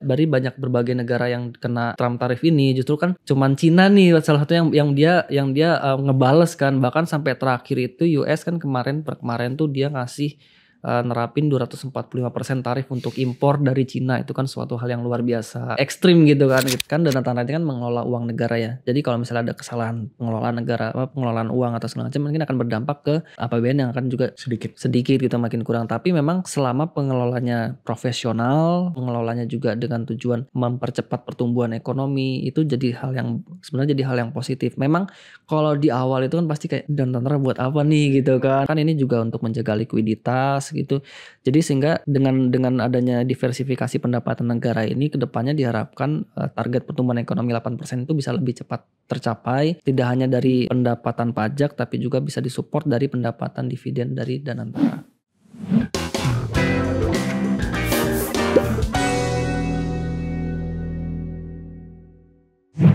dari banyak berbagai negara yang kena Trump tarif ini, justru kan cuman Cina nih salah satu yang dia ngebales kan, bahkan sampai terakhir itu US kan kemarin tuh dia ngasih nerapin 245% tarif untuk impor dari Cina. Itu kan suatu hal yang luar biasa ekstrim gitu kan. Dana tanah ini kan mengelola uang negara ya. Jadi kalau misalnya ada kesalahan pengelolaan negara, pengelolaan uang atau segala macam, mungkin akan berdampak ke APBN yang akan juga sedikit gitu, makin kurang. Tapi memang selama pengelolanya profesional, pengelolanya juga dengan tujuan mempercepat pertumbuhan ekonomi, itu jadi sebenarnya jadi hal yang positif. Memang kalau di awal itu kan pasti kayak dana tanah buat apa nih gitu kan. Kan ini juga untuk menjaga likuiditas gitu. Jadi sehingga dengan adanya diversifikasi pendapatan negara ini, kedepannya diharapkan target pertumbuhan ekonomi 8% itu bisa lebih cepat tercapai, tidak hanya dari pendapatan pajak tapi juga bisa disupport dari pendapatan dividen dari dana tanah.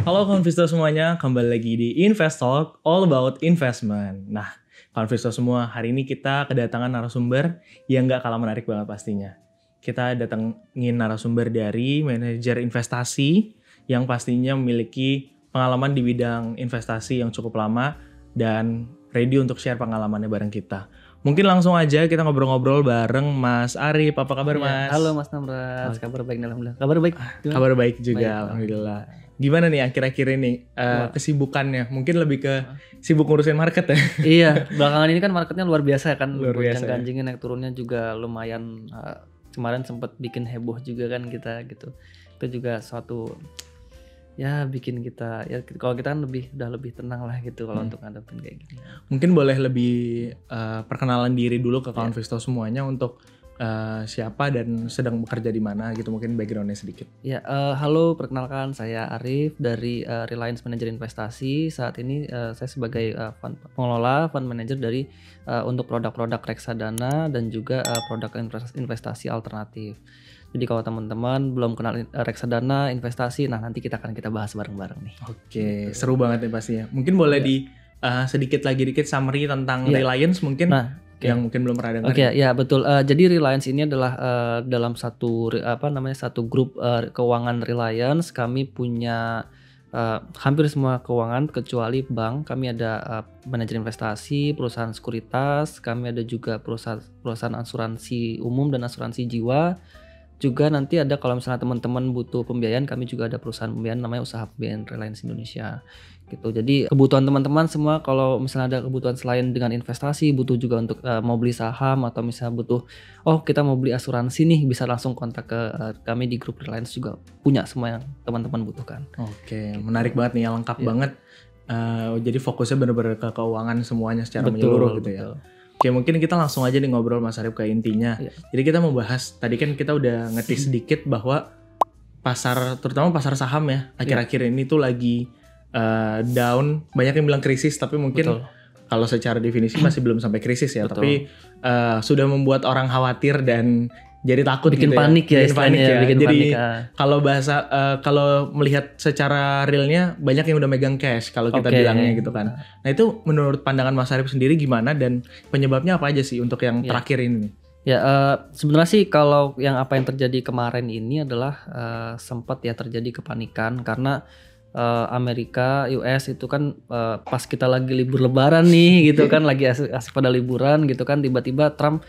Halo Konvisto semuanya, kembali lagi di Invest Talk, all about investment. Nah, Konvisto semua, hari ini kita kedatangan narasumber yang gak kalah menarik banget pastinya. Kita datengin narasumber dari manajer investasi yang pastinya memiliki pengalaman di bidang investasi yang cukup lama dan ready untuk share pengalamannya bareng kita. Mungkin langsung aja kita ngobrol-ngobrol bareng Mas Arif. Apa kabar Mas? Halo Mas Namrat, kabar baik alhamdulillah. Kabar baik? Kabar baik juga, alhamdulillah. Gimana nih akhir-akhir ini kesibukannya? Mungkin lebih ke sibuk ngurusin market ya? Iya, belakangan ini kan marketnya luar biasa kan. Luar biasa. Ganjingnya naik turunnya juga lumayan. Kemarin sempat bikin heboh juga kan kita gitu. Itu juga suatu ya bikin kita ya, kalau kita kan udah lebih tenang lah gitu kalau untuk ngadepin kayak gini. Mungkin boleh lebih perkenalan diri dulu ke Konvisto semuanya untuk siapa dan sedang bekerja di mana gitu, mungkin backgroundnya sedikit. Ya, halo, perkenalkan saya Arif dari Reliance Manager Investasi. Saat ini saya sebagai pengelola fund manager dari untuk produk-produk reksadana dan juga produk investasi alternatif. Jadi kalau teman-teman belum kenal reksadana investasi, nah nanti kita bahas bareng-bareng nih. Oke, seru banget nih pastinya. Mungkin boleh di sedikit summary tentang Reliance mungkin. Yang mungkin belum pernah dengar. Oke, ya betul. Jadi Reliance ini adalah dalam satu grup keuangan Reliance. Kami punya hampir semua keuangan kecuali bank. Kami ada manajer investasi, perusahaan sekuritas. Kami ada juga perusahaan asuransi umum dan asuransi jiwa. Juga nanti ada kalau misalnya teman-teman butuh pembiayaan, kami juga ada perusahaan pembiayaan namanya Usaha Pembiayaan Reliance Indonesia. Gitu. Jadi kebutuhan teman-teman semua, kalau misalnya ada kebutuhan selain dengan investasi, butuh juga untuk mau beli saham atau misalnya butuh kita mau beli asuransi nih, bisa langsung kontak ke kami di grup Reliance, juga punya semua yang teman-teman butuhkan. Oke, lengkap banget nih, lengkap banget. Jadi fokusnya benar-benar ke keuangan semuanya secara menyeluruh gitu ya. Oke, mungkin kita langsung aja nih ngobrol Mas Arif ke intinya. Jadi kita mau bahas, tadi kan kita udah ngetis sedikit bahwa terutama pasar saham ya, akhir-akhir ini tuh lagi down. Banyak yang bilang krisis, tapi mungkin kalau secara definisi masih belum sampai krisis ya. Tapi sudah membuat orang khawatir dan jadi takut, bikin gitu panik ya. Jadi kalau kalau melihat secara realnya banyak yang udah megang cash kalau kita bilangnya gitu kan. Nah itu menurut pandangan Mas Arif sendiri gimana, dan penyebabnya apa aja sih untuk yang terakhir ini? Ya, sebenarnya sih kalau apa yang terjadi kemarin ini adalah sempat ya terjadi kepanikan karena Amerika, US itu kan pas kita lagi libur lebaran nih gitu kan, lagi asik pada liburan gitu kan, tiba-tiba Trump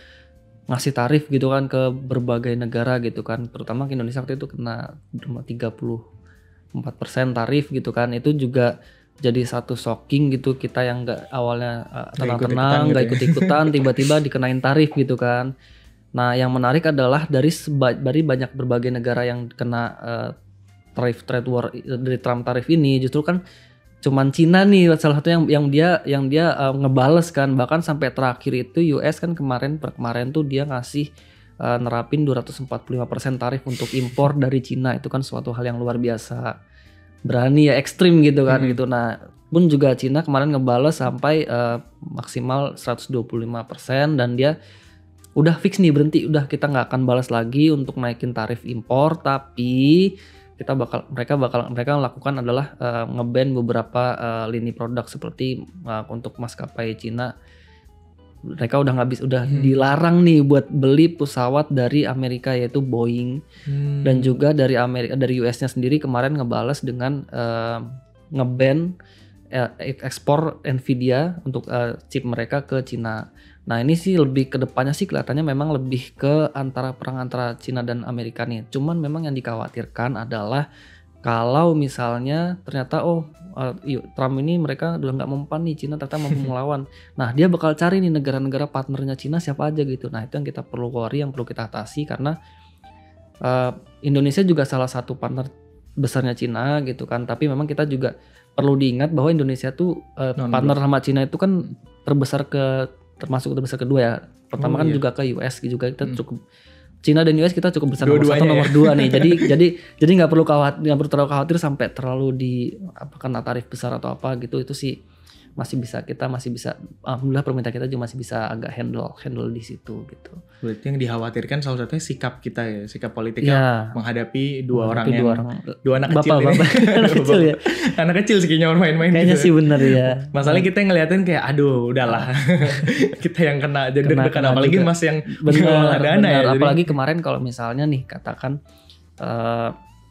ngasih tarif gitu kan ke berbagai negara gitu kan, terutama ke Indonesia waktu itu kena 34% tarif gitu kan. Itu juga jadi satu shocking gitu, kita yang awalnya tenang-tenang gak ikut-ikutan tiba-tiba dikenain tarif gitu kan. Nah yang menarik adalah dari banyak berbagai negara yang kena trade war dari Trump tarif ini, justru kan cuman Cina nih salah satu yang dia ngebales kan, bahkan sampai terakhir itu US kan kemarin tuh dia ngasih nerapin 245% tarif untuk impor dari Cina. Itu kan suatu hal yang luar biasa berani ya, ekstrim gitu kan gitu. Nah pun juga Cina kemarin ngebales sampai maksimal 125%, dan dia udah fix nih, berhenti, udah kita nggak akan balas lagi untuk naikin tarif impor, tapi mereka lakukan adalah nge-ban beberapa lini produk seperti untuk maskapai Cina mereka udah dilarang nih buat beli pesawat dari Amerika yaitu Boeing. Dan juga dari US-nya sendiri kemarin ngebales dengan nge-ban ekspor Nvidia untuk chip mereka ke Cina. Nah ini sih lebih ke depannya sih kelihatannya memang lebih ke perang antara Cina dan Amerika nih. Cuman memang yang dikhawatirkan adalah kalau misalnya ternyata Trump ini mereka udah nggak mempan nih, Cina ternyata mampu melawan. Nah dia bakal cari nih negara-negara partnernya Cina siapa aja gitu. Nah itu yang kita perlu worry, yang perlu kita atasi karena Indonesia juga salah satu partner besarnya Cina gitu kan. Tapi memang kita juga perlu diingat bahwa Indonesia tuh partner sama Cina itu kan termasuk terbesar kedua ya. Pertama kan juga ke US juga kita cukup, Cina dan US kita cukup besar nomor 1 nomor 2 nih. Jadi nggak perlu terlalu khawatir sampai terlalu kena tarif besar atau apa gitu. Itu sih kita masih bisa alhamdulillah pemerintah kita juga masih bisa agak handle di situ gitu. Berarti yang dikhawatirkan salah satunya sikap kita ya, sikap politiknya menghadapi dua anak kecil ini. Anak kecil ya. Anak kecil sih kayaknya main-main kayaknya gitu. Sih bener ya. Masalahnya kita ngeliatin kayak aduh udahlah. Kita yang kena deg-degan apalagi juga. Mas yang dana ya. Apalagi kemarin kalau misalnya nih katakan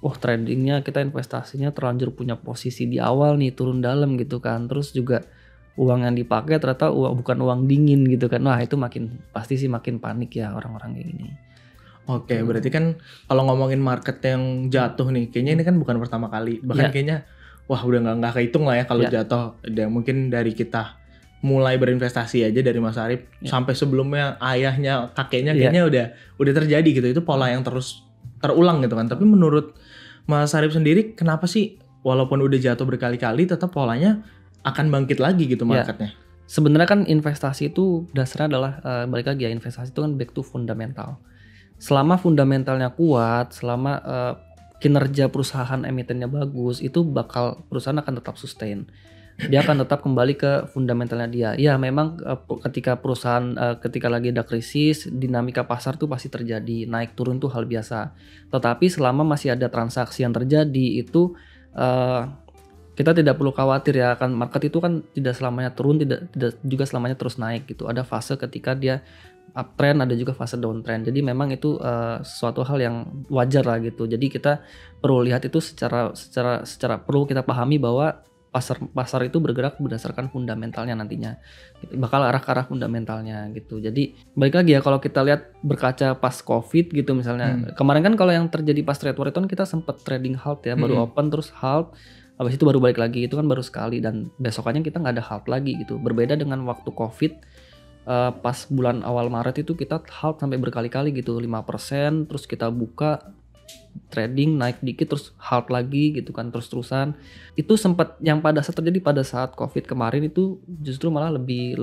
tradingnya kita investasinya terlanjur punya posisi di awal nih turun dalam gitu kan, terus juga uang yang dipakai ternyata bukan uang dingin gitu kan, wah itu pasti makin panik ya orang-orang kayak gini. Oke, berarti kan kalau ngomongin market yang jatuh nih, kayaknya ini kan bukan pertama kali, bahkan kayaknya udah nggak kehitung lah ya kalau jatuh. Dan mungkin dari kita mulai berinvestasi aja dari Mas Arif sampai sebelumnya ayahnya, kakeknya kayaknya udah terjadi gitu, itu pola yang terus terulang gitu kan. Tapi menurut Mas Arif sendiri kenapa sih walaupun udah jatuh berkali-kali tetap polanya akan bangkit lagi gitu marketnya? Sebenarnya kan investasi itu dasarnya adalah balik lagi ya, investasi itu kan back to fundamental. Selama fundamentalnya kuat, selama kinerja perusahaan emitennya bagus, itu perusahaan akan tetap sustain. Dia akan tetap kembali ke fundamentalnya dia. Ya memang ketika perusahaan ketika lagi ada krisis, dinamika pasar tuh pasti terjadi, naik turun tuh hal biasa. Tetapi selama masih ada transaksi yang terjadi itu kita tidak perlu khawatir ya, kan market itu kan tidak selamanya turun, tidak juga selamanya terus naik gitu. Ada fase ketika dia uptrend, ada juga fase downtrend. Jadi memang itu suatu hal yang wajar lah gitu. Jadi kita perlu lihat itu secara perlu kita pahami bahwa pasar itu bergerak berdasarkan fundamentalnya nantinya, bakal arah ke arah fundamentalnya gitu. Jadi balik lagi ya, kalau kita lihat berkaca pas COVID gitu misalnya, kemarin kan kalau yang terjadi pas trade war itu kan kita sempat trading halt ya, baru open terus halt, habis itu baru balik lagi, itu kan baru sekali dan besokannya kita nggak ada halt lagi gitu. Berbeda dengan waktu COVID pas bulan awal Maret itu kita halt sampai berkali-kali gitu, 5%, terus kita buka trading naik dikit terus halt lagi gitu kan, terus-terusan. Itu sempat yang pada saat terjadi pada saat COVID kemarin itu justru malah lebih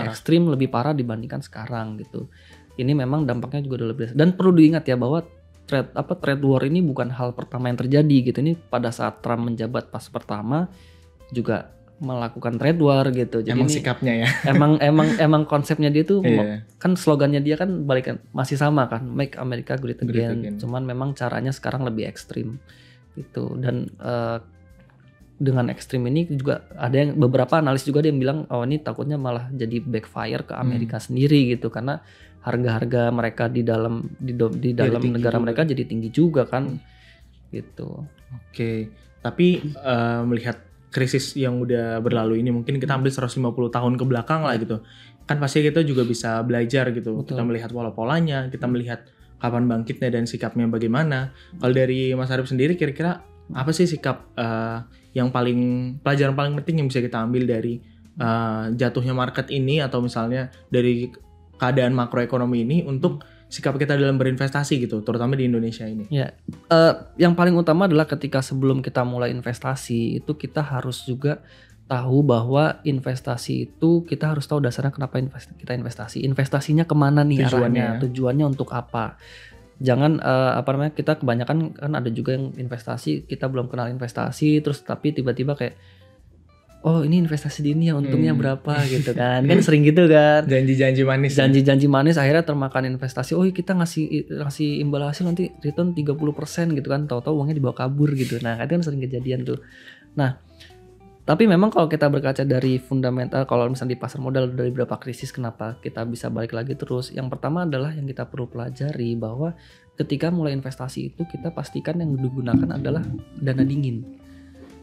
ekstrim, lebih parah dibandingkan sekarang gitu. Ini memang dampaknya juga udah lebih. Dan perlu diingat ya bahwa trade war ini bukan hal pertama yang terjadi gitu. Ini pada saat Trump menjabat pas pertama juga melakukan trade war gitu. Jadi emang sikapnya ya. Emang konsepnya dia tuh kan slogannya dia kan balikan masih sama kan, Make America Great Again. Cuman memang caranya sekarang lebih ekstrim gitu. Dan dengan ekstrim ini juga ada yang beberapa analis juga dia yang bilang ini takutnya malah jadi backfire ke Amerika sendiri gitu, karena harga-harga mereka di dalam negara mereka jadi tinggi juga kan gitu. Oke. Tapi melihat krisis yang udah berlalu ini, mungkin kita ambil 150 tahun ke belakang lah gitu. Kan pasti kita juga bisa belajar gitu. Betul. Kita melihat pola-polanya, kita melihat kapan bangkitnya dan sikapnya bagaimana. Kalau dari Mas Arif sendiri kira-kira apa sih sikap yang pelajaran paling penting yang bisa kita ambil dari jatuhnya market ini, atau misalnya dari keadaan makroekonomi ini untuk sikap kita dalam berinvestasi gitu, terutama di Indonesia ini? Ya, yang paling utama adalah ketika sebelum kita mulai investasi itu kita harus juga tahu bahwa investasi itu kita harus tahu dasarnya kenapa kita investasi. Investasinya kemana nih arahnya, tujuannya untuk apa. Jangan kita kebanyakan kan ada juga yang investasi kita belum kenal investasi, terus tapi tiba-tiba kayak ini investasi di ini ya untungnya berapa gitu kan. Kan sering gitu kan. Janji-janji manis akhirnya termakan investasi. Kita ngasih imbal hasil nanti return 30% gitu kan. Tahu-tahu uangnya dibawa kabur gitu. Nah, itu kan sering kejadian tuh. Nah, Tapi memang kalau kita berkaca dari fundamental, kalau misalnya di pasar modal dari beberapa krisis kenapa kita bisa balik lagi terus. Yang pertama adalah yang kita perlu pelajari bahwa ketika mulai investasi itu kita pastikan yang digunakan adalah dana dingin.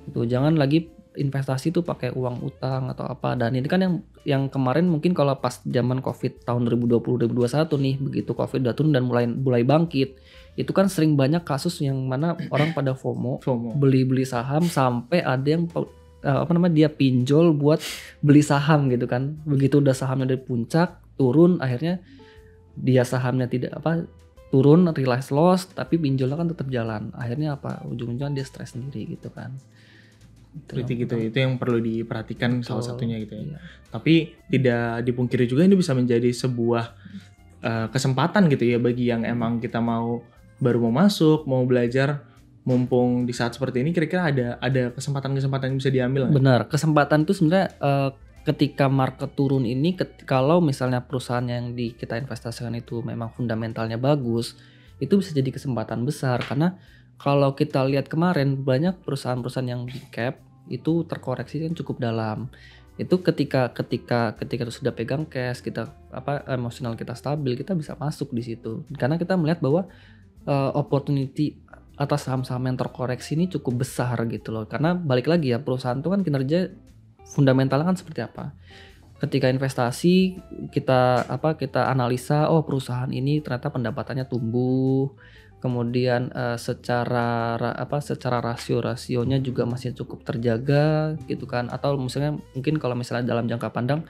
Itu jangan lagi investasi itu pakai uang utang atau apa. Dan ini kan yang kemarin mungkin kalau pas zaman Covid tahun 2020 2021 nih, begitu Covid udah turun dan mulai bangkit, itu kan sering banyak kasus yang mana orang pada FOMO. Beli saham sampai ada yang dia pinjol buat beli saham gitu kan. Begitu udah sahamnya dari puncak turun, akhirnya dia sahamnya turun, realize loss, tapi pinjolnya kan tetap jalan. Akhirnya ujung-ujungnya dia stres sendiri gitu kan. Itu yang perlu diperhatikan. Betul, salah satunya gitu ya. Iya. Tapi tidak dipungkiri juga ini bisa menjadi sebuah kesempatan gitu ya bagi yang emang kita baru mau masuk, mau belajar. Mumpung di saat seperti ini, kira-kira ada kesempatan-kesempatan yang bisa diambil nggak? Benar, kesempatan itu sebenarnya ketika market turun ini, kalau misalnya perusahaan yang kita investasikan itu memang fundamentalnya bagus, itu bisa jadi kesempatan besar. Karena kalau kita lihat kemarin banyak perusahaan-perusahaan yang di cap itu terkoreksi kan cukup dalam. Itu ketika itu sudah pegang cash, kita emosional kita stabil, kita bisa masuk di situ. Karena kita melihat bahwa opportunity atas saham-saham yang terkoreksi ini cukup besar gitu loh. Karena balik lagi ya, perusahaan itu kan kinerja fundamentalnya kan seperti apa. Ketika investasi kita analisa, perusahaan ini ternyata pendapatannya tumbuh, kemudian secara rasionya juga masih cukup terjaga gitu kan. Atau misalnya mungkin kalau misalnya dalam jangka pandang,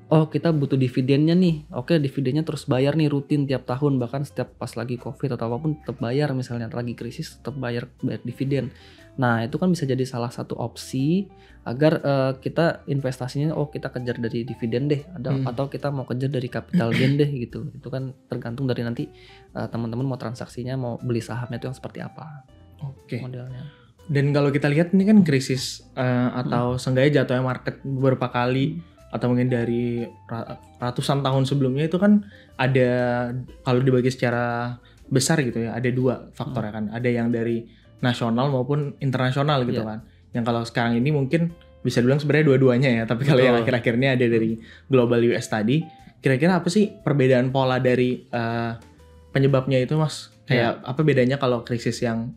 kita butuh dividennya nih. Oke, dividennya terus bayar nih rutin tiap tahun, bahkan setiap pas lagi Covid atau apapun tetap bayar, misalnya lagi krisis tetap bayar dividen. Nah, itu kan bisa jadi salah satu opsi agar kita investasinya kita kejar dari dividen deh, atau kita mau kejar dari capital gain deh gitu. Itu kan tergantung dari nanti teman-teman mau transaksinya, mau beli sahamnya itu yang seperti apa. Oke. Modelnya. Dan kalau kita lihat ini kan krisis atau seenggaknya jatuhnya market beberapa kali atau mungkin dari ratusan tahun sebelumnya, itu kan ada, kalau dibagi secara besar gitu ya, ada dua faktor ya kan. Ada yang dari nasional maupun internasional gitu kan. Yang kalau sekarang ini mungkin bisa dibilang sebenarnya dua-duanya ya, tapi kalau yang akhir-akhir ini ada dari global US tadi, kira-kira apa sih perbedaan pola dari penyebabnya itu, Mas? Kayak apa bedanya kalau krisis yang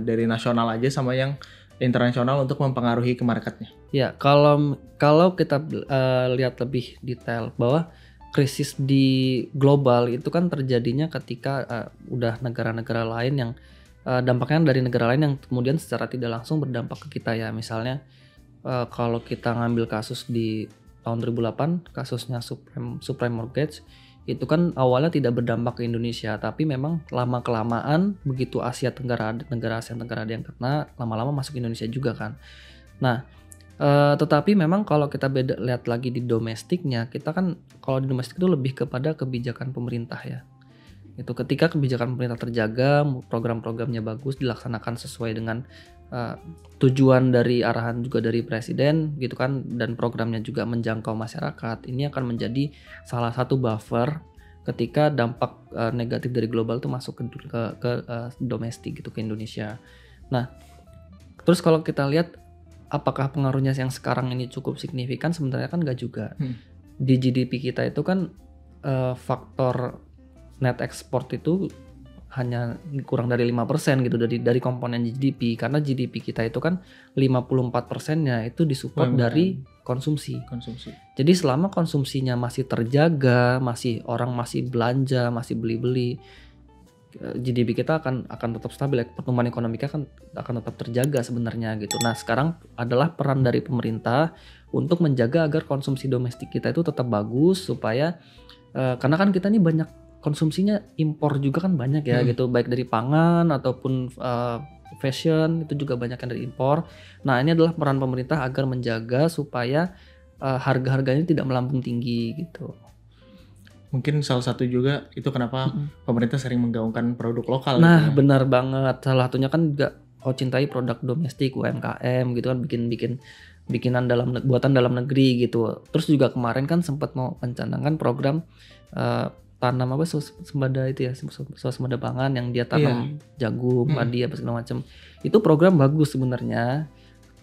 dari nasional aja sama yang internasional untuk mempengaruhi ke marketnya? Ya, kalau kita lihat lebih detail bahwa krisis di global itu kan terjadinya ketika udah negara-negara lain yang dampaknya dari negara lain yang kemudian secara tidak langsung berdampak ke kita ya. Misalnya kalau kita ngambil kasus di tahun 2008, kasusnya subprime mortgage, itu kan awalnya tidak berdampak ke Indonesia, tapi memang lama-kelamaan begitu negara Asia Tenggara ada yang kena, lama-lama masuk Indonesia juga kan. Nah, tetapi memang kalau kita lihat lagi di domestiknya, kita kan kalau di domestik itu lebih kepada kebijakan pemerintah ya. Itu ketika kebijakan pemerintah terjaga, program-programnya bagus, dilaksanakan sesuai dengan tujuan dari arahan juga dari presiden gitu kan, dan programnya juga menjangkau masyarakat, ini akan menjadi salah satu buffer ketika dampak negatif dari global itu masuk ke domestik gitu, ke Indonesia. Nah, terus kalau kita lihat apakah pengaruhnya yang sekarang ini cukup signifikan, sebenarnya kan enggak juga. Di GDP kita itu kan faktor net export itu hanya kurang dari 5% gitu dari komponen GDP, karena GDP kita itu kan 54%-nya itu disupport dari konsumsi. Jadi selama konsumsinya masih terjaga, orang masih belanja, masih beli-beli, GDP kita akan tetap stabil, pertumbuhan ekonomi kita akan tetap terjaga sebenarnya gitu. Nah, sekarang adalah peran dari pemerintah untuk menjaga agar konsumsi domestik kita itu tetap bagus, supaya karena kan kita ini banyak konsumsinya impor juga kan banyak ya gitu, baik dari pangan ataupun fashion itu juga banyak yang dari impor. Nah, ini adalah peran pemerintah agar menjaga supaya harga-harganya tidak melambung tinggi gitu. Mungkin salah satu juga itu kenapa pemerintah sering menggaungkan produk lokal. Nah, gitu ya. Benar banget. Salah satunya kan juga cintai produk domestik, UMKM gitu kan, bikinan buatan dalam negeri gitu. Terus juga kemarin kan sempat mau mencanangkan program tanam swasembada itu ya, swasembada pangan yang dia tanam jagung, padi apa segala macam. Itu program bagus sebenarnya.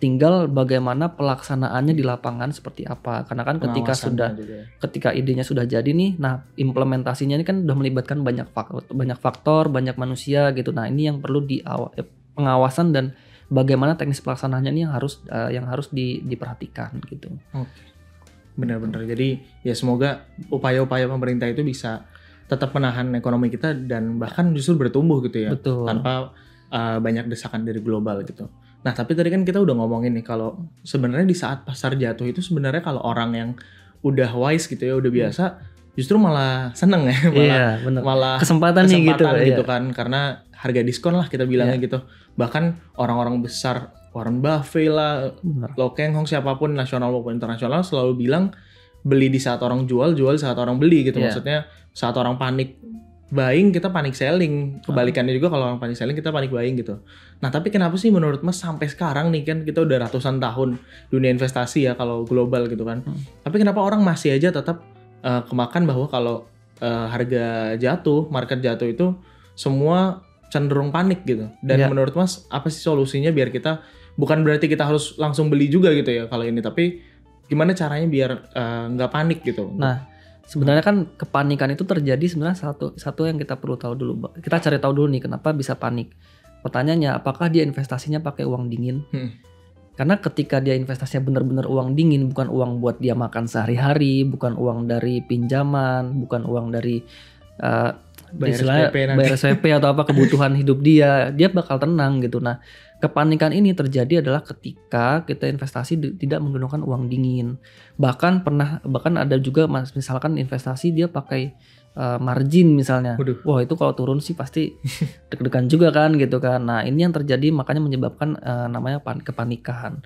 tinggal bagaimana pelaksanaannya di lapangan seperti apa. Karena kan ketika idenya sudah jadi nih, nah implementasinya ini kan udah melibatkan banyak faktor, banyak manusia gitu. Nah ini yang perlu pengawasan dan bagaimana teknis pelaksanaannya ini yang harus diperhatikan gitu. Oke. Benar-benar. Jadi ya semoga upaya-upaya pemerintah itu bisa tetap menahan ekonomi kita dan bahkan justru bertumbuh gitu ya. Betul. Tanpa banyak desakan dari global gitu. Nah tapi tadi kan kita udah ngomongin nih kalau sebenarnya di saat pasar jatuh itu sebenarnya kalau orang yang udah wise gitu ya, udah biasa, justru malah seneng ya, malah kesempatan nih gitu kan, karena harga diskon lah kita bilangnya gitu. Bahkan orang-orang besar, Warren Buffett lah, Lo Keng Hong, siapapun nasional maupun internasional selalu bilang beli di saat orang jual di saat orang beli gitu. Maksudnya saat orang panik buying kita panik selling, kebalikannya juga kalau orang panik selling kita panik buying gitu. Nah tapi kenapa sih menurut Mas sampai sekarang nih, kan kita udah ratusan tahun dunia investasi ya kalau global gitu kan, tapi kenapa orang masih aja tetap kemakan bahwa kalau harga jatuh, market jatuh itu semua cenderung panik gitu. Dan menurut Mas apa sih solusinya biar kita, bukan berarti kita harus langsung beli juga gitu ya kalau ini, tapi gimana caranya biar nggak panik gitu? Nah sebenarnya kan kepanikan itu terjadi sebenarnya satu yang kita perlu tahu dulu. Kita cari tahu dulu nih kenapa bisa panik. Pertanyaannya, apakah dia investasinya pakai uang dingin? Karena ketika dia investasinya benar-benar uang dingin, bukan uang buat dia makan sehari-hari, bukan uang dari pinjaman, bukan uang dari bayar SPP atau apa kebutuhan hidup dia bakal tenang gitu. Nah kepanikan ini terjadi adalah ketika kita investasi tidak menggunakan uang dingin. Bahkan ada juga misalkan investasi dia pakai margin misalnya. Wah itu kalau turun sih pasti deg-degan juga kan gitu kan. Nah ini yang terjadi makanya menyebabkan namanya kepanikan.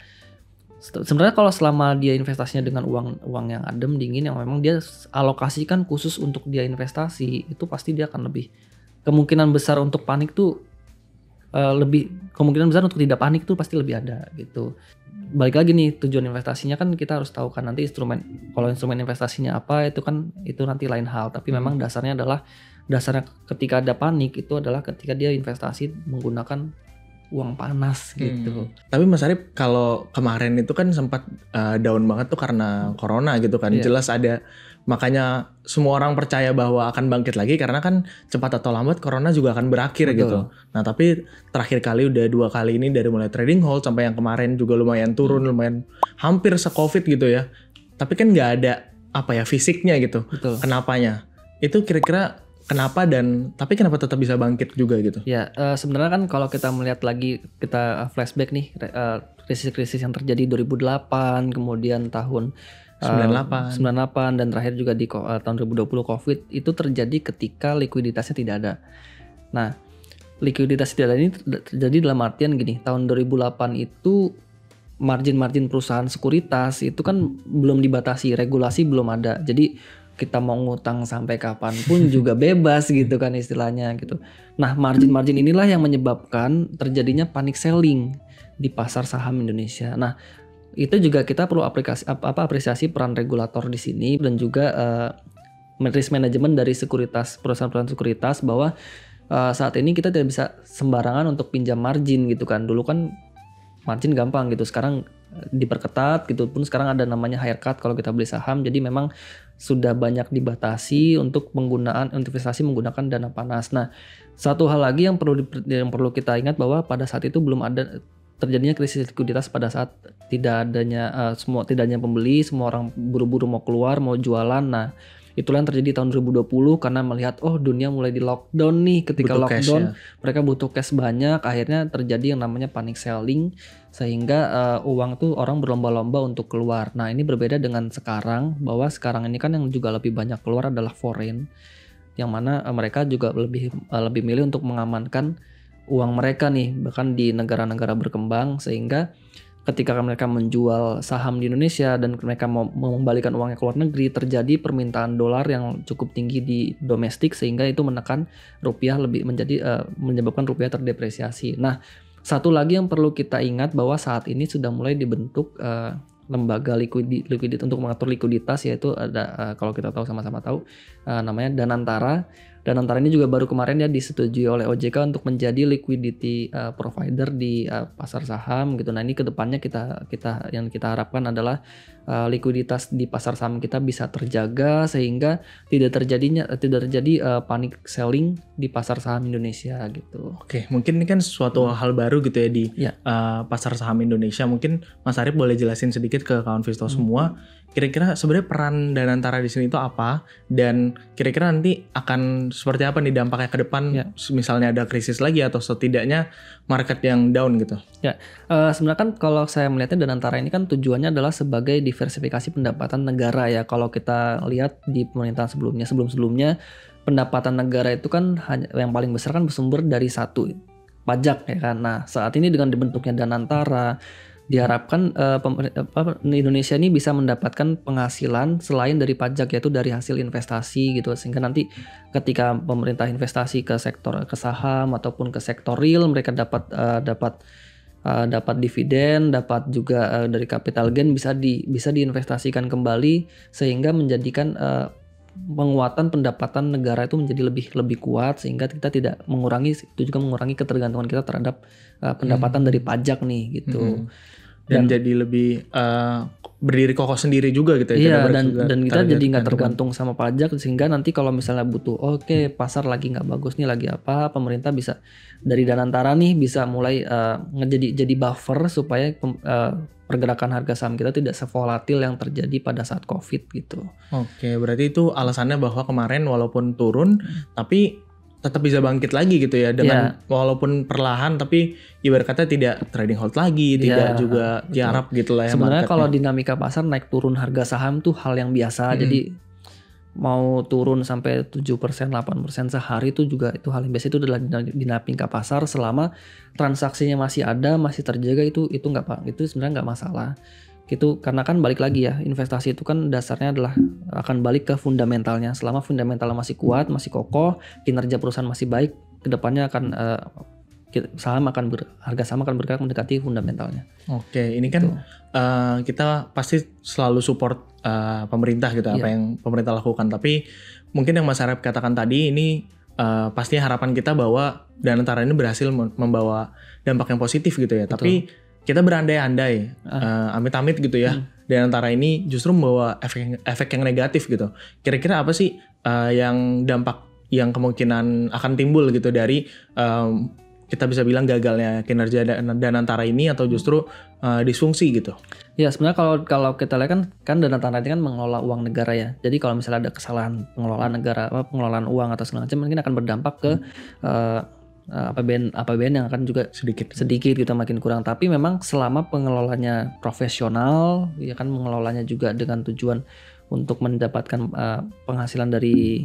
Sebenarnya kalau selama dia investasinya dengan uang yang adem dingin yang memang dia alokasikan khusus untuk dia investasi, itu pasti dia akan lebih kemungkinan besar untuk panik tuh kemungkinan besar untuk tidak panik tuh pasti lebih ada gitu. Balik lagi nih, tujuan investasinya kan kita harus tahu kan nanti kalau instrumen investasinya apa itu nanti lain hal, tapi memang dasarnya ketika ada panik itu adalah ketika dia investasi menggunakan uang panas gitu. Tapi Mas Arif, kalau kemarin itu kan sempat down banget tuh karena corona gitu kan. Jelas ada, makanya semua orang percaya bahwa akan bangkit lagi karena kan cepat atau lambat corona juga akan berakhir gitu. Nah tapi terakhir kali udah 2 kali ini dari mulai trading hold sampai yang kemarin juga lumayan turun, lumayan hampir se-covid gitu ya. Tapi kan nggak ada fisiknya gitu. Kenapanya? Itu kira-kira kenapa, dan tapi kenapa tetap bisa bangkit juga gitu? Ya sebenarnya kan kalau kita melihat lagi, kita flashback nih krisis-krisis yang terjadi 2008, kemudian tahun 98 dan terakhir juga di tahun 2020 Covid itu terjadi ketika likuiditasnya tidak ada. Nah, likuiditas tidak ada ini terjadi dalam artian gini, tahun 2008 itu margin perusahaan sekuritas itu kan belum dibatasi, regulasi belum ada. Jadi kita mau ngutang sampai kapanpun juga bebas gitu kan istilahnya gitu. Nah, margin inilah yang menyebabkan terjadinya panic selling di pasar saham Indonesia. Nah, itu juga kita perlu apresiasi peran regulator di sini dan juga risk management dari perusahaan-perusahaan sekuritas bahwa saat ini kita tidak bisa sembarangan untuk pinjam margin gitu kan. Dulu kan margin gampang gitu, sekarang diperketat gitu pun, sekarang ada namanya haircut kalau kita beli saham. Jadi memang sudah banyak dibatasi untuk penggunaan investasi menggunakan dana panas. Nah, satu hal lagi yang perlu kita ingat bahwa pada saat itu belum ada terjadinya krisis likuiditas pada saat tidak adanya pembeli, semua orang buru-buru mau keluar, mau jualan. Nah, itulah yang terjadi tahun 2020 karena melihat dunia mulai di lockdown nih. Ketika butuh lockdown mereka butuh cash banyak, akhirnya terjadi yang namanya panic selling sehingga uang tuh orang berlomba-lomba untuk keluar. Nah, ini berbeda dengan sekarang, bahwa sekarang ini kan yang juga lebih banyak keluar adalah foreign, yang mana mereka juga lebih milih untuk mengamankan uang mereka nih bahkan di negara-negara berkembang, sehingga ketika mereka menjual saham di Indonesia dan mereka mau mengembalikan uangnya ke luar negeri, terjadi permintaan dolar yang cukup tinggi di domestik sehingga itu menekan rupiah menyebabkan rupiah terdepresiasi. Nah, satu lagi yang perlu kita ingat bahwa saat ini sudah mulai dibentuk lembaga likuiditas untuk mengatur likuiditas, yaitu ada kalau kita tahu sama-sama tahu namanya Danantara. Danantara ini juga baru kemarin ya disetujui oleh OJK untuk menjadi liquidity provider di pasar saham gitu. Nah ini kedepannya kita yang kita harapkan adalah likuiditas di pasar saham kita bisa terjaga sehingga tidak terjadi panic selling di pasar saham Indonesia gitu. Oke, mungkin ini kan suatu hal baru gitu ya di pasar saham Indonesia. Mungkin Mas Arif boleh jelasin sedikit ke kawan Visto semua. Kira-kira sebenarnya peran Danantara di sini itu apa, dan kira-kira nanti akan seperti apa nih dampaknya ke depan, misalnya ada krisis lagi atau setidaknya market yang down gitu. Ya, sebenarnya kan kalau saya melihatnya Danantara ini kan tujuannya adalah sebagai diversifikasi pendapatan negara ya. Kalau kita lihat di pemerintahan sebelumnya pendapatan negara itu kan hanya yang paling besar kan bersumber dari satu pajak ya kan. Nah saat ini dengan dibentuknya Danantara diharapkan Indonesia ini bisa mendapatkan penghasilan selain dari pajak, yaitu dari hasil investasi gitu, sehingga nanti ketika pemerintah investasi ke sektor ke saham ataupun ke sektor real, mereka dapat dividen, dapat juga dari capital gain bisa diinvestasikan kembali sehingga menjadikan penguatan pendapatan negara itu menjadi lebih kuat, sehingga kita tidak mengurangi ketergantungan kita terhadap pendapatan dari pajak nih gitu. Dan jadi lebih berdiri kokoh sendiri juga gitu ya. Iya, dan kita jadi nggak tergantung sama pajak, sehingga nanti kalau misalnya butuh pasar lagi nggak bagus nih, lagi apa, pemerintah bisa dari Danantara nih bisa mulai jadi buffer supaya pergerakan harga saham kita tidak sevolatil yang terjadi pada saat COVID gitu. Oke, berarti itu alasannya bahwa kemarin walaupun turun tapi tetap bisa bangkit lagi gitu ya, dengan walaupun perlahan tapi ibarat kata tidak trading hold lagi, tidak juga tiarap gitu lah ya. Sebenarnya kalau dinamika pasar naik turun harga saham tuh hal yang biasa. Jadi mau turun sampai 7%, 8% sehari itu juga itu hal yang biasa, itu adalah dinamika pasar. Selama transaksinya masih ada, masih terjaga, itu sebenarnya nggak masalah. Gitu, karena kan balik lagi ya, investasi itu kan dasarnya adalah akan balik ke fundamentalnya. Selama fundamentalnya masih kuat, masih kokoh, kinerja perusahaan masih baik, kedepannya akan harga saham akan bergerak mendekati fundamentalnya. Oke, ini kan kita pasti selalu support pemerintah gitu, apa yang pemerintah lakukan. Tapi mungkin yang Mas Arif katakan tadi ini pastinya harapan kita bahwa Danantara ini berhasil membawa dampak yang positif gitu ya. Betul. Tapi kita berandai-andai, amit-amit gitu ya, Danantara ini justru membawa efek yang negatif gitu. Kira-kira apa sih yang dampak yang kemungkinan akan timbul gitu dari kita bisa bilang gagalnya kinerja Danantara ini, atau justru disfungsi gitu? Ya sebenarnya kalau kita lihat kan Danantara ini kan mengelola uang negara ya. Jadi kalau misalnya ada kesalahan pengelolaan uang atau segala macam, mungkin akan berdampak ke APBN yang akan juga sedikit kita makin kurang. Tapi memang selama pengelolanya profesional, ya kan, mengelolanya juga dengan tujuan untuk mendapatkan penghasilan dari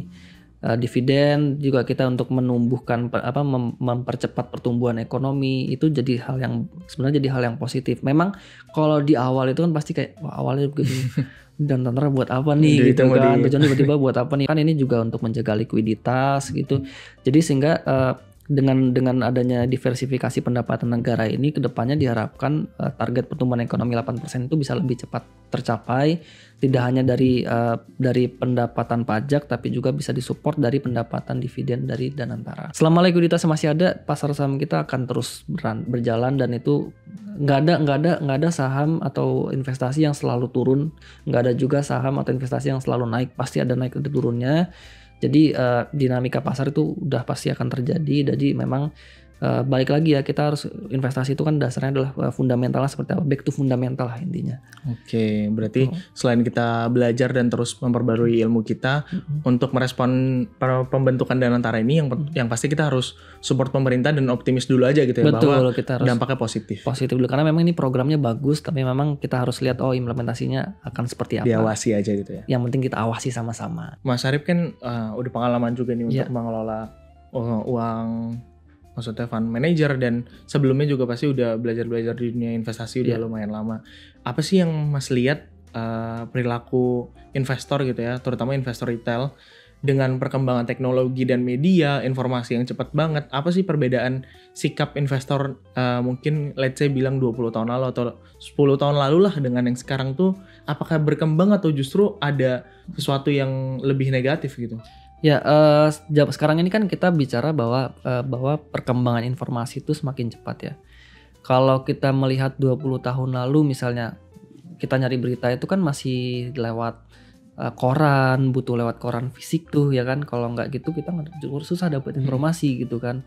dividen, juga kita untuk menumbuhkan mempercepat pertumbuhan ekonomi, itu jadi hal yang positif. Memang kalau di awal itu kan pasti kayak awalnya begini dan Danantara buat apa nih gitu kan, tiba-tiba buat apa nih, kan ini juga untuk menjaga likuiditas gitu. Jadi sehingga dengan adanya diversifikasi pendapatan negara ini, kedepannya diharapkan target pertumbuhan ekonomi 8% itu bisa lebih cepat tercapai, tidak hanya dari pendapatan pajak, tapi juga bisa disupport dari pendapatan dividen dari Danantara. Selama likuiditas masih ada, pasar saham kita akan terus berjalan, dan itu nggak ada saham atau investasi yang selalu turun, nggak ada juga saham atau investasi yang selalu naik, pasti ada naik ada turunnya. Jadi dinamika pasar itu udah pasti akan terjadi. Jadi memang balik lagi ya, kita harus investasi itu kan dasarnya adalah fundamentalnya seperti apa, back to fundamental lah intinya. Oke, berarti selain kita belajar dan terus memperbarui ilmu kita untuk merespon pembentukan Danantara ini, yang pasti kita harus support pemerintah dan optimis dulu aja gitu ya. Betul, bahwa kita harus dampaknya positif dulu, karena memang ini programnya bagus, tapi memang kita harus lihat implementasinya akan seperti apa. Diawasi aja gitu ya. Yang penting kita awasi sama-sama. Mas Arif kan udah pengalaman juga nih untuk mengelola uang, maksudnya fund manager, dan sebelumnya juga pasti udah belajar di dunia investasi udah lumayan lama. Apa sih yang Mas lihat perilaku investor gitu ya, terutama investor retail, dengan perkembangan teknologi dan media informasi yang cepat banget? Apa sih perbedaan sikap investor mungkin let's say bilang 20 tahun lalu atau 10 tahun lalu lah dengan yang sekarang tuh? Apakah berkembang atau justru ada sesuatu yang lebih negatif gitu? Ya, sekarang ini kan kita bicara bahwa perkembangan informasi itu semakin cepat ya. Kalau kita melihat 20 tahun lalu misalnya, kita nyari berita itu kan masih lewat koran, butuh lewat koran fisik tuh ya kan. Kalau nggak gitu kita susah dapat informasi gitu kan.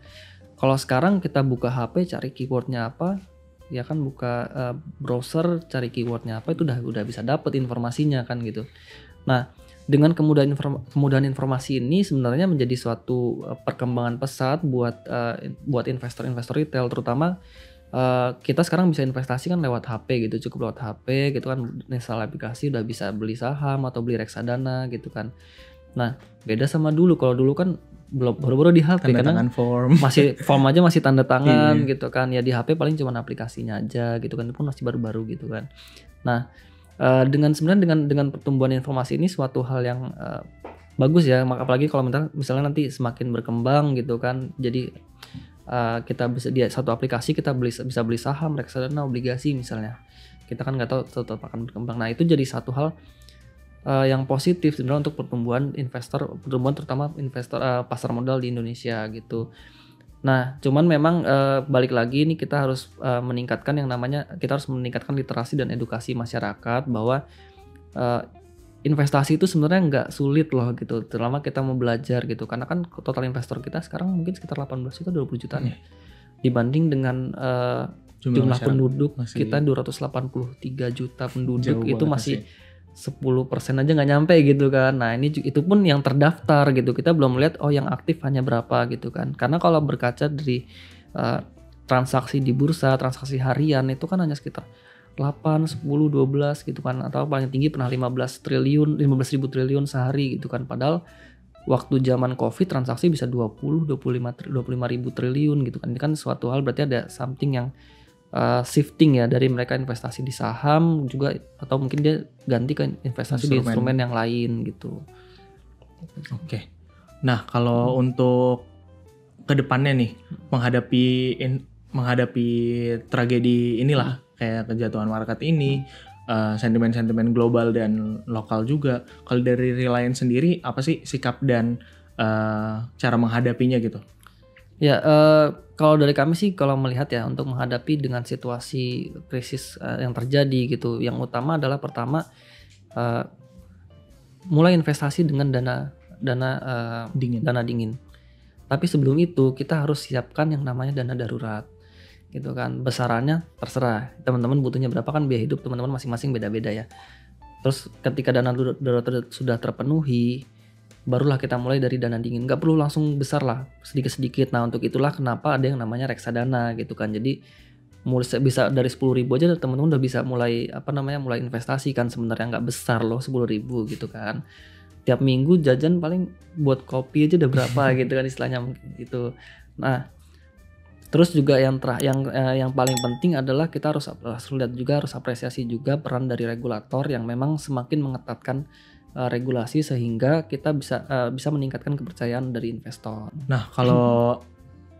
Kalau sekarang kita buka HP cari keywordnya apa, ya kan buka browser cari keywordnya apa, itu udah bisa dapat informasinya kan gitu. Nah, dengan kemudahan informasi ini sebenarnya menjadi suatu perkembangan pesat buat investor-investor retail, terutama kita sekarang bisa investasi kan lewat HP gitu, cukup lewat HP gitu kan, install aplikasi udah bisa beli saham atau beli reksadana gitu kan. Nah, beda sama dulu. Kalau dulu kan belum, baru-baru di HP tanda karena form. masih form aja masih tanda tangan gitu kan. Ya di HP paling cuma aplikasinya aja gitu kan, itu pun masih baru-baru gitu kan. Nah, dengan pertumbuhan informasi ini suatu hal yang bagus ya, apalagi kalau misalnya nanti semakin berkembang gitu kan. Jadi kita bisa di satu aplikasi kita bisa beli saham, reksadana, obligasi misalnya. Kita kan nggak tahu tetap akan berkembang. Nah, itu jadi satu hal yang positif sebenarnya untuk pertumbuhan terutama investor pasar modal di Indonesia gitu. Nah, cuman memang balik lagi nih kita harus meningkatkan literasi dan edukasi masyarakat bahwa investasi itu sebenarnya nggak sulit loh gitu, terutama kita mau belajar gitu. Karena kan total investor kita sekarang mungkin sekitar 18 juta 20 jutaan ya. Dibanding dengan jumlah penduduk kita 283 juta penduduk, itu masih 10% aja nggak nyampe gitu kan. Nah, itu pun yang terdaftar gitu. Kita belum melihat yang aktif hanya berapa gitu kan. Karena kalau berkaca dari transaksi di bursa, transaksi harian itu kan hanya sekitar 8, 10, 12 gitu kan. Atau paling tinggi pernah 15 ribu triliun sehari gitu kan. Padahal waktu zaman Covid transaksi bisa 20, 25 ribu triliun gitu kan. Ini kan suatu hal berarti ada something yang shifting ya, dari mereka investasi di saham juga, atau mungkin dia ganti ke investasi di instrumen yang lain gitu. Oke. Nah, kalau untuk kedepannya nih menghadapi tragedi inilah kayak kejatuhan market ini, sentimen-sentimen global dan lokal juga. Kalau dari Reliance sendiri apa sih sikap dan cara menghadapinya gitu? Ya, kalau dari kami sih kalau melihat ya, untuk menghadapi dengan situasi krisis yang terjadi gitu, yang utama adalah pertama mulai investasi dengan dana dingin. Tapi sebelum itu kita harus siapkan yang namanya dana darurat gitu kan. Besarannya terserah teman-teman butuhnya berapa, kan biaya hidup teman-teman masing-masing beda-beda ya. Terus ketika dana darurat sudah terpenuhi, barulah kita mulai dari dana dingin. Nggak perlu langsung besar lah, sedikit-sedikit. Nah, untuk itulah kenapa ada yang namanya reksadana gitu kan. Jadi bisa dari 10.000 aja teman-teman udah bisa mulai mulai investasi kan. Sebenarnya nggak besar loh 10.000 gitu kan. Tiap minggu jajan paling buat kopi aja udah berapa gitu kan istilahnya gitu. Nah, terus juga yang paling penting adalah kita harus lihat juga, harus apresiasi juga peran dari regulator yang memang semakin mengetatkan regulasi sehingga kita bisa meningkatkan kepercayaan dari investor. Nah, kalau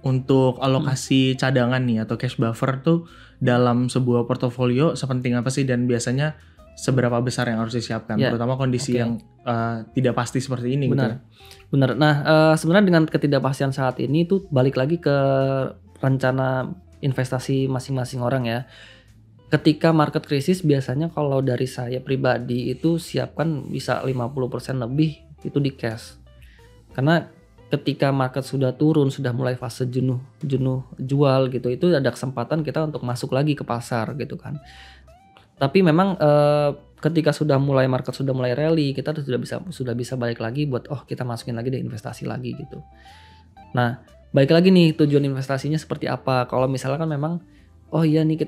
untuk alokasi cadangan nih atau cash buffer tuh dalam sebuah portofolio sepenting apa sih, dan biasanya seberapa besar yang harus disiapkan, terutama kondisi yang tidak pasti seperti ini? Benar. Nah, sebenarnya dengan ketidakpastian saat ini tuh balik lagi ke rencana investasi masing-masing orang ya. Ketika market krisis biasanya kalau dari saya pribadi itu siapkan bisa 50% lebih itu di cash. Karena ketika market sudah turun, sudah mulai fase jenuh jual gitu, itu ada kesempatan kita untuk masuk lagi ke pasar gitu kan. Tapi memang ketika market sudah mulai rally, kita sudah bisa balik lagi buat kita masukin lagi deh investasi lagi gitu. Nah, balik lagi nih tujuan investasinya seperti apa. Kalau misalnya kan memang nih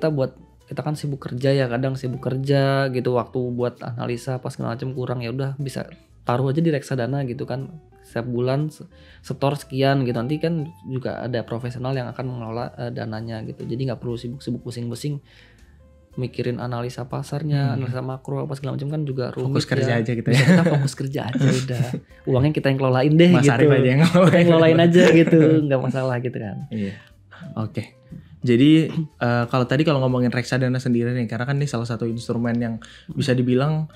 kita kan sibuk kerja ya, kadang sibuk kerja gitu, waktu buat analisa pas segala macam kurang, ya udah bisa taruh aja di reksadana gitu kan, setiap bulan setor sekian gitu. Nanti kan juga ada profesional yang akan mengelola dananya gitu, jadi nggak perlu sibuk pusing-pusing mikirin analisa pasarnya, analisa makro apa segala macam, kan juga rumit. Fokus kerja aja gitu ya. Kita fokus kerja aja udah, uangnya kita yang kelolain deh. Mas gitu. Arif aja yang ngelolain aja gitu, nggak masalah gitu kan. Iya. Oke. Jadi kalau ngomongin reksadana sendiri nih, karena kan ini salah satu instrumen yang bisa dibilang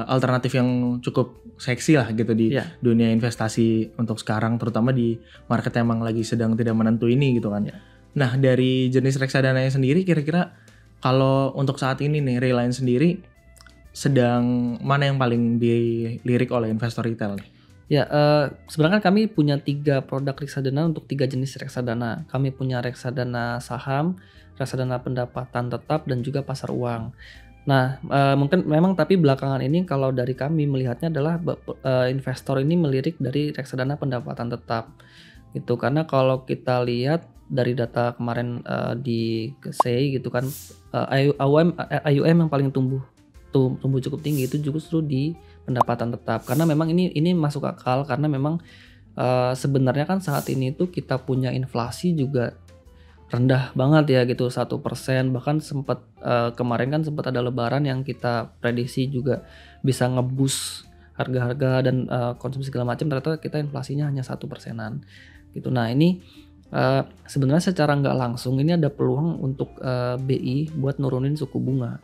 alternatif yang cukup seksi lah gitu di dunia investasi untuk sekarang, terutama di market yang emang lagi sedang tidak menentu ini gitu kan. Nah dari jenis reksadananya sendiri kira-kira kalau untuk saat ini nih Reliance sendiri sedang mana yang paling dilirik oleh investor retail nih? Ya, sebenarnya kan kami punya 3 produk reksadana untuk 3 jenis reksadana. Kami punya reksadana saham, reksadana pendapatan tetap, dan juga pasar uang. Nah, mungkin memang tapi belakangan ini kalau dari kami melihatnya adalah investor ini melirik dari reksadana pendapatan tetap. Gitu, karena kalau kita lihat dari data kemarin di SEI gitu kan, AUM yang paling tumbuh cukup tinggi itu justru di pendapatan tetap, karena memang ini masuk akal karena memang sebenarnya kan saat ini tuh kita punya inflasi juga rendah banget ya gitu, 1%, bahkan sempat kemarin kan sempat ada lebaran yang kita prediksi juga bisa ngeboost harga-harga dan konsumsi segala macam, ternyata kita inflasinya hanya 1%-an gitu. Nah ini sebenarnya secara nggak langsung ini ada peluang untuk BI buat nurunin suku bunga.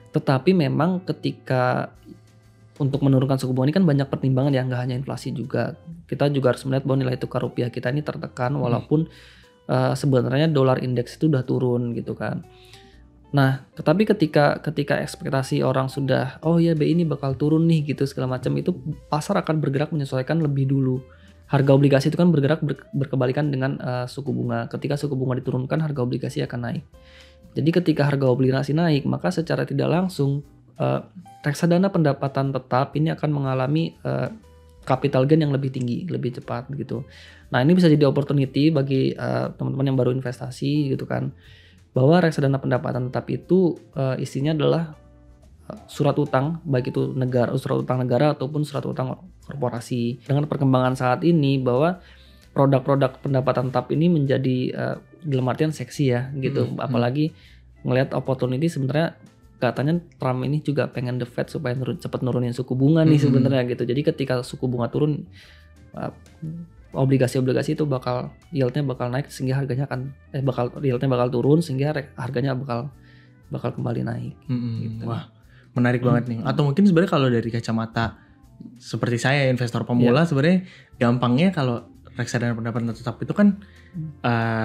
Tetapi memang ketika untuk menurunkan suku bunga ini kan banyak pertimbangan ya, nggak hanya inflasi juga. Kita juga harus melihat bahwa nilai tukar rupiah kita ini tertekan walaupun sebenarnya dolar indeks itu udah turun gitu kan. Nah, tetapi ketika ekspektasi orang sudah oh ya BI ini bakal turun nih gitu segala macam, itu pasar akan bergerak menyesuaikan lebih dulu. Harga obligasi itu kan bergerak berkebalikan dengan suku bunga. Ketika suku bunga diturunkan, harga obligasi akan naik. Jadi ketika harga obligasi naik, maka secara tidak langsung reksadana pendapatan tetap ini akan mengalami capital gain yang lebih tinggi, lebih cepat gitu. Nah ini bisa jadi opportunity bagi teman-teman yang baru investasi gitu kan, bahwa reksadana pendapatan tetap itu isinya adalah surat utang, baik itu surat utang negara ataupun surat utang korporasi. Dengan perkembangan saat ini bahwa produk-produk pendapatan tetap ini menjadi dalam artian seksi ya gitu. Apalagi ngelihat opportunity, sebenarnya katanya Trump ini juga pengen the Fed supaya cepat nurunin suku bunga nih sebenarnya gitu. Jadi ketika suku bunga turun, obligasi-obligasi itu yieldnya bakal naik sehingga harganya yieldnya bakal turun sehingga harganya bakal kembali naik. Gitu. Wah, menarik banget nih. Atau mungkin sebenarnya kalau dari kacamata seperti saya investor pemula, sebenarnya gampangnya kalau reksadana pendapatan tetap itu kan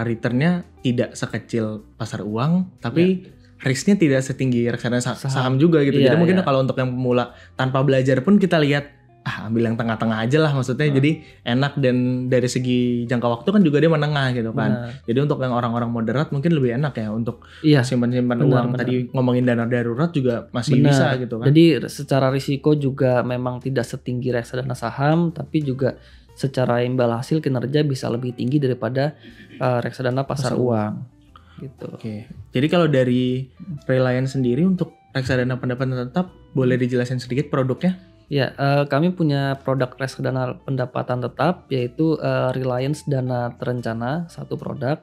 returnnya tidak sekecil pasar uang, tapi risknya tidak setinggi reksadana saham juga gitu. Jadi mungkin kalau untuk yang pemula tanpa belajar pun kita lihat ambil yang tengah-tengah aja lah maksudnya. Jadi enak, dan dari segi jangka waktu kan juga dia menengah gitu kan. Jadi untuk yang orang-orang moderat mungkin lebih enak ya untuk simpan-simpan uang. Tadi ngomongin dana darurat juga masih bisa gitu kan. Jadi secara risiko juga memang tidak setinggi reksadana saham, tapi juga secara imbal hasil kinerja bisa lebih tinggi daripada reksadana pasar uang. Gitu. Oke. Jadi kalau dari Reliance sendiri untuk reksadana pendapatan tetap, boleh dijelasin sedikit produknya? Ya, kami punya produk reksadana pendapatan tetap yaitu Reliance Dana Terencana, satu produk.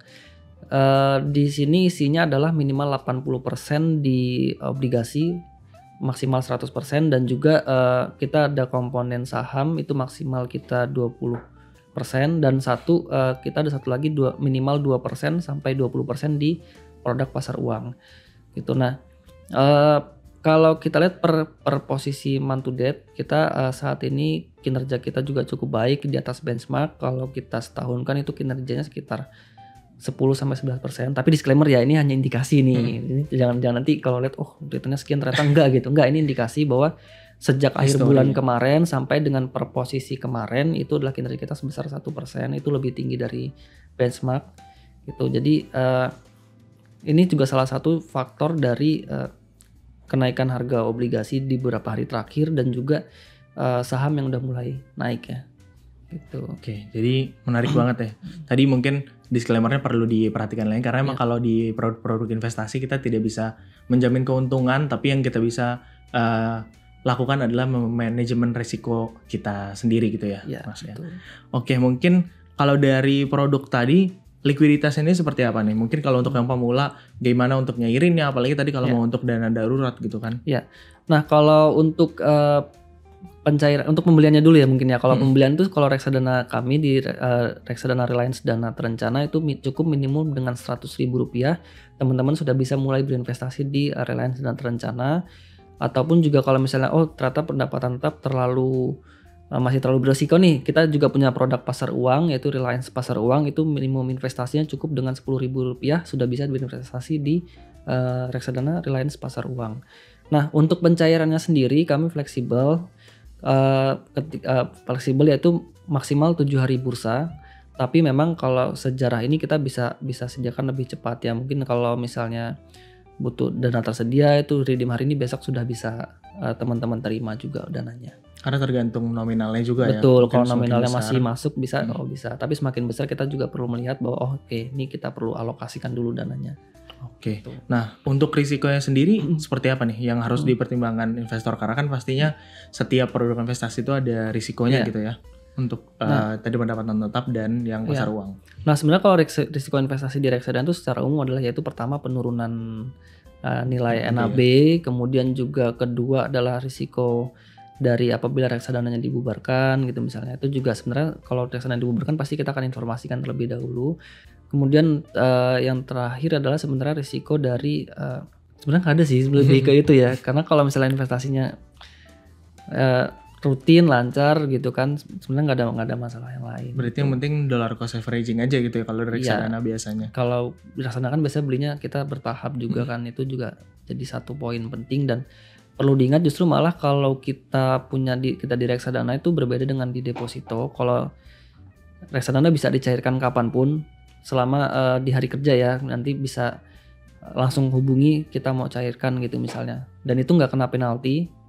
Di sini isinya adalah minimal 80% di obligasi, maksimal 100%, dan juga kita ada komponen saham itu maksimal kita 20%, dan kita ada satu lagi minimal 2% sampai 20% di produk pasar uang gitu. Nah kalau kita lihat per posisi month to date kita saat ini kinerja kita juga cukup baik di atas benchmark. Kalau kita setahun kan itu kinerjanya sekitar 10-11%. Tapi disclaimer ya, ini hanya indikasi nih. Ini jangan nanti kalau lihat returnnya sekian ternyata enggak gitu. Enggak, ini indikasi bahwa sejak akhir bulan kemarin sampai dengan per posisi kemarin itu adalah kinerja kita sebesar 1%, itu lebih tinggi dari benchmark gitu. Jadi ini juga salah satu faktor dari kenaikan harga obligasi di beberapa hari terakhir, dan juga saham yang udah mulai naik ya gitu. Oke, jadi menarik banget ya. Tadi mungkin disclaimernya perlu diperhatikan lagi, karena emang kalau di produk-produk investasi kita tidak bisa menjamin keuntungan, tapi yang kita bisa lakukan adalah manajemen risiko kita sendiri gitu ya, Mas ya. Oke, mungkin kalau dari produk tadi likuiditas ini seperti apa nih? Mungkin kalau untuk yang pemula gimana untuk nyairinnya, apalagi tadi kalau mau untuk dana darurat gitu kan? Ya. Nah, kalau untuk pencairan, untuk pembeliannya dulu ya mungkin ya. Kalau pembelian itu kalau reksadana kami di reksadana Reliance Dana Terencana itu cukup minimum dengan Rp100.000. Teman-teman sudah bisa mulai berinvestasi di Reliance Dana Terencana. Ataupun juga kalau misalnya ternyata pendapatan tetap masih terlalu beresiko nih, kita juga punya produk pasar uang yaitu Reliance Pasar Uang. Itu minimum investasinya cukup dengan Rp10.000 sudah bisa berinvestasi di reksadana Reliance Pasar Uang. Nah, untuk pencairannya sendiri kami fleksibel. Fleksibel yaitu maksimal 7 hari bursa. Tapi memang kalau sejarah ini kita bisa sediakan lebih cepat ya. Mungkin kalau misalnya butuh dana tersedia itu redeem hari ini, besok sudah bisa teman-teman terima juga dananya. Karena tergantung nominalnya juga. Betul, kalau nominalnya masih masuk bisa, bisa. Tapi semakin besar kita juga perlu melihat bahwa ini kita perlu alokasikan dulu dananya. Oke. Nah, untuk risikonya sendiri seperti apa nih yang harus dipertimbangkan investor? Karena kan pastinya setiap produk investasi itu ada risikonya gitu ya. Untuk tadi pendapatan tetap dan yang pasar uang. Nah, sebenarnya kalau risiko investasi di reksadana itu secara umum adalah yaitu pertama penurunan nilai NAB, kemudian juga kedua adalah risiko dari apabila reksadananya dibubarkan gitu misalnya. Itu juga sebenarnya kalau reksadana dibubarkan pasti kita akan informasikan terlebih dahulu. Kemudian yang terakhir adalah sebenarnya risiko dari sebenarnya nggak ada sih lebih ke itu ya. Karena kalau misalnya investasinya rutin lancar gitu kan, sebenarnya nggak ada masalah yang lain. Berarti yang penting dollar cost averaging aja gitu ya kalau di reksadana biasanya. Kalau di reksadana kan biasanya belinya kita bertahap juga kan, itu juga jadi satu poin penting. Dan perlu diingat justru malah kalau kita di reksadana itu berbeda dengan di deposito. Kalau reksadana bisa dicairkan kapanpun selama di hari kerja ya, nanti bisa langsung hubungi kita mau cairkan gitu misalnya, dan itu nggak kena penalti.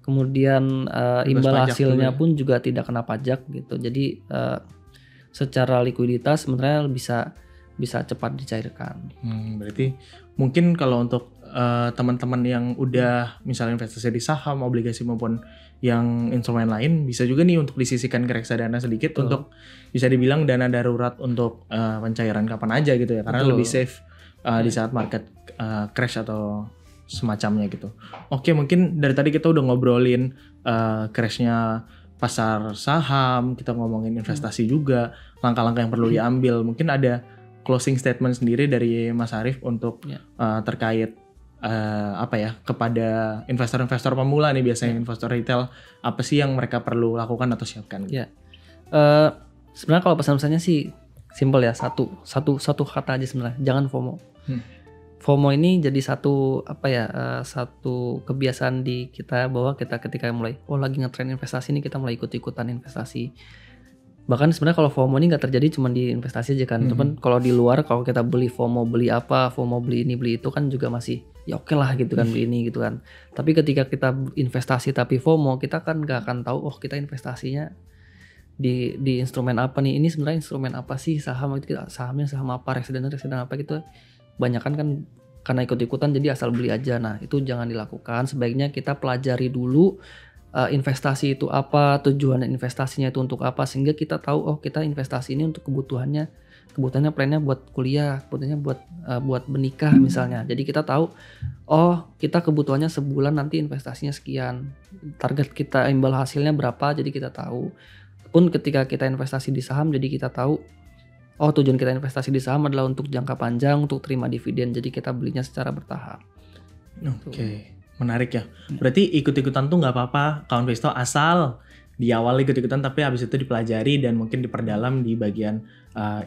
Kemudian imbal hasilnya pun juga tidak kena pajak gitu. Jadi secara likuiditas sebenarnya bisa cepat dicairkan. Berarti mungkin kalau untuk teman-teman yang udah misalnya investasi di saham, obligasi maupun yang instrumen lain, bisa juga nih untuk disisihkan ke reksadana sedikit. Betul. Untuk bisa dibilang dana darurat untuk pencairan kapan aja gitu ya. Karena lebih safe di saat market crash atau semacamnya gitu. Oke, mungkin dari tadi kita udah ngobrolin crashnya pasar saham, kita ngomongin investasi juga, langkah-langkah yang perlu diambil. Mungkin ada closing statement sendiri dari Mas Arief untuk terkait kepada investor-investor pemula nih, biasanya investor retail, apa sih yang mereka perlu lakukan atau siapkan? Gitu? Sebenarnya kalau pesan-pesannya sih simple ya, satu kata aja sebenarnya, jangan FOMO. FOMO ini jadi satu kebiasaan di kita, bahwa kita ketika mulai lagi ngetrend investasi ini kita mulai ikut-ikutan investasi. Bahkan sebenarnya kalau FOMO ini nggak terjadi cuma di investasi aja kan. Cuman kalau di luar, kalau kita beli FOMO beli apa, FOMO beli ini beli itu kan juga masih ya oke lah gitu kan, beli ini gitu kan. Tapi ketika kita investasi tapi FOMO, kita kan nggak akan tahu kita investasinya di instrumen apa nih. Ini sebenarnya instrumen apa sih, sahamnya saham apa, reksadana apa gitu. Banyakan kan karena ikut-ikutan jadi asal beli aja. Nah, itu jangan dilakukan. Sebaiknya kita pelajari dulu investasi itu apa, tujuan investasinya itu untuk apa, sehingga kita tahu kita investasi ini untuk kebutuhannya plannya buat kuliah, kebutuhannya buat menikah misalnya. Jadi kita tahu kita kebutuhannya sebulan nanti investasinya sekian, target kita imbal hasilnya berapa, jadi kita tahu. Pun ketika kita investasi di saham, jadi kita tahu tujuan kita investasi di saham adalah untuk jangka panjang, untuk terima dividen. Jadi kita belinya secara bertahap. Oke, menarik ya. Berarti ikut-ikutan tuh nggak apa-apa, kawan Visto, asal di awal ikut-ikutan tapi habis itu dipelajari dan mungkin diperdalam di bagian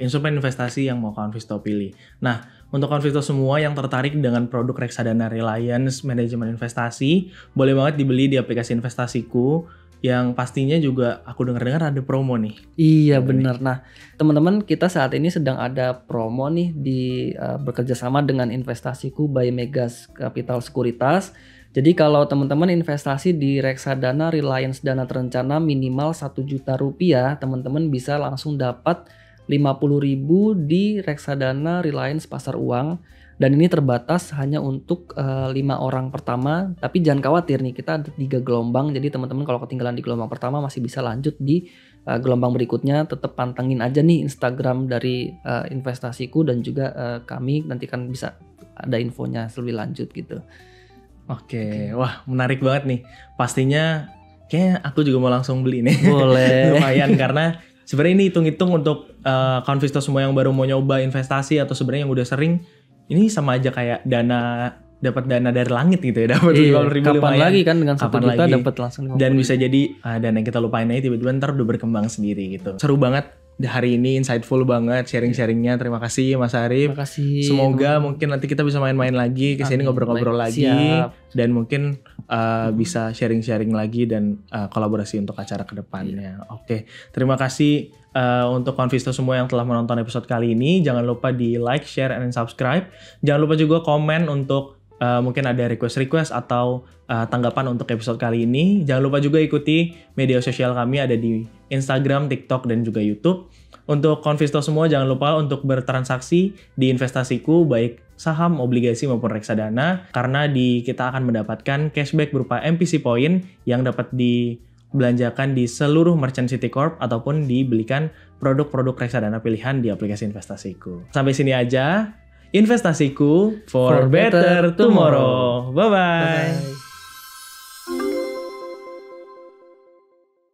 instrumen investasi yang mau kawan Visto pilih. Nah, untuk kawan Visto semua yang tertarik dengan produk reksadana Reliance Manajemen Investasi, boleh banget dibeli di aplikasi investasiku. Yang pastinya juga aku dengar-dengar ada promo nih. Iya benar. Nah, teman-teman, kita saat ini sedang ada promo nih bekerja sama dengan Investasiku by Megas Capital Sekuritas. Jadi kalau teman-teman investasi di reksadana Reliance Dana Terencana minimal Rp1.000.000, teman-teman bisa langsung dapat 50.000 di reksadana Reliance Pasar Uang. Dan ini terbatas hanya untuk 5 orang pertama. Tapi jangan khawatir nih, kita ada 3 gelombang. Jadi teman-teman kalau ketinggalan di gelombang pertama masih bisa lanjut di gelombang berikutnya. Tetap pantengin aja nih Instagram dari Investasiku dan juga kami, nanti kan bisa ada infonya lebih lanjut gitu. Oke, wah menarik banget nih. Pastinya kayaknya aku juga mau langsung beli nih. Boleh. Lumayan karena sebenarnya ini hitung-hitung untuk kawan Visto semua yang baru mau nyoba investasi atau sebenarnya yang udah sering. Ini sama aja kayak dana dapat dana dari langit gitu ya, dapat 50.000 kapan lumayan. lagi kan dengan 1 Kapan juta lagi? dapat langsung 50.000. Dan bisa jadi dana yang kita lupain aja tiba-tiba ntar udah berkembang sendiri gitu. Seru banget hari ini, insightful banget sharing-sharingnya. Terima kasih Mas Arif. Terima kasih. Semoga mungkin nanti kita bisa main-main lagi kesini, ngobrol-ngobrol lagi. Siap. Dan mungkin bisa sharing-sharing lagi dan kolaborasi untuk acara kedepannya. Oke, terima kasih untuk Konvisto semua yang telah menonton episode kali ini. Jangan lupa di like, share, and subscribe. Jangan lupa juga komen untuk mungkin ada request atau tanggapan untuk episode kali ini. Jangan lupa juga ikuti media sosial kami, ada di Instagram, TikTok, dan juga YouTube. Untuk Konvisto semua jangan lupa untuk bertransaksi di investasiku baik saham, obligasi maupun reksadana, karena kita akan mendapatkan cashback berupa MPC point yang dapat dibelanjakan di seluruh merchant Citicorp ataupun dibelikan produk-produk reksadana pilihan di aplikasi investasiku. Sampai sini aja. Investasiku for better tomorrow. Bye-bye.